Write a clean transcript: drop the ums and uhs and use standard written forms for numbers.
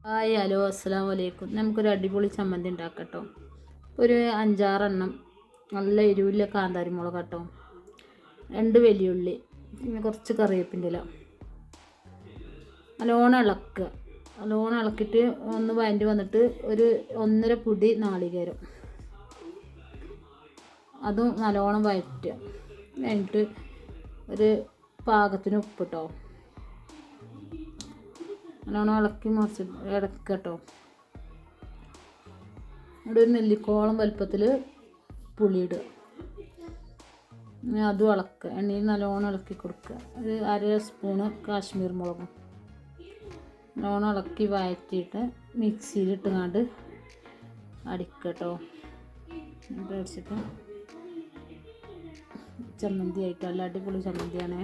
Hi hello അസ്സലാമു അലൈക്കും. നമുക്കൊരു അടിപൊളി ചമ്മന്തി ഉണ്ടാക്കട്ടോ. ഒരു 5-6 നല്ല എരിവുള്ള കാന്താരി മുളക് കേട്ടോ, 2 വലിയുള്ളി, പിന്നെ കുറച്ച് കറിവേപ്പിൻ്റെ ഇല. നല്ലോണം ഇളക്കുക. നല്ലോണം ഇളക്കിയിട്ട് ഒന്ന് വഴണ്ടി വന്നിട്ട് ഒരു 1.5 പൊടി നാളികേരം അതും നല്ലോണം വഴറ്റുക. കഴിഞ്ഞിട്ട് ഒരു പാകത്തിന് ഉപ്പിട്ടോ നല്ലോണം ഇളക്കി മറിച്ചിട്ട് ഇടക്കട്ടോ. ഇവിടെ ഒരു നെല്ലിക്കോളം വലുപ്പത്തിൽ പുളിയിടുക. അതും ഇളക്കുക. എണ്ണയിൽ നല്ലോണം ഇളക്കി കൊടുക്കുക. ഒരു 1/2 സ്പൂണ് കാശ്മീർ മുളകും നല്ലോണം ഇളക്കി വഴറ്റിയിട്ട് മിക്സിയിലിട്ടുങ്ങാണ്ട് അടിക്കട്ടോ. എന്നിട്ട് അടിച്ചിട്ട് ചമ്മന്തി ആയിട്ട് നല്ല അടിപൊളി ചമ്മന്തിയാണേ.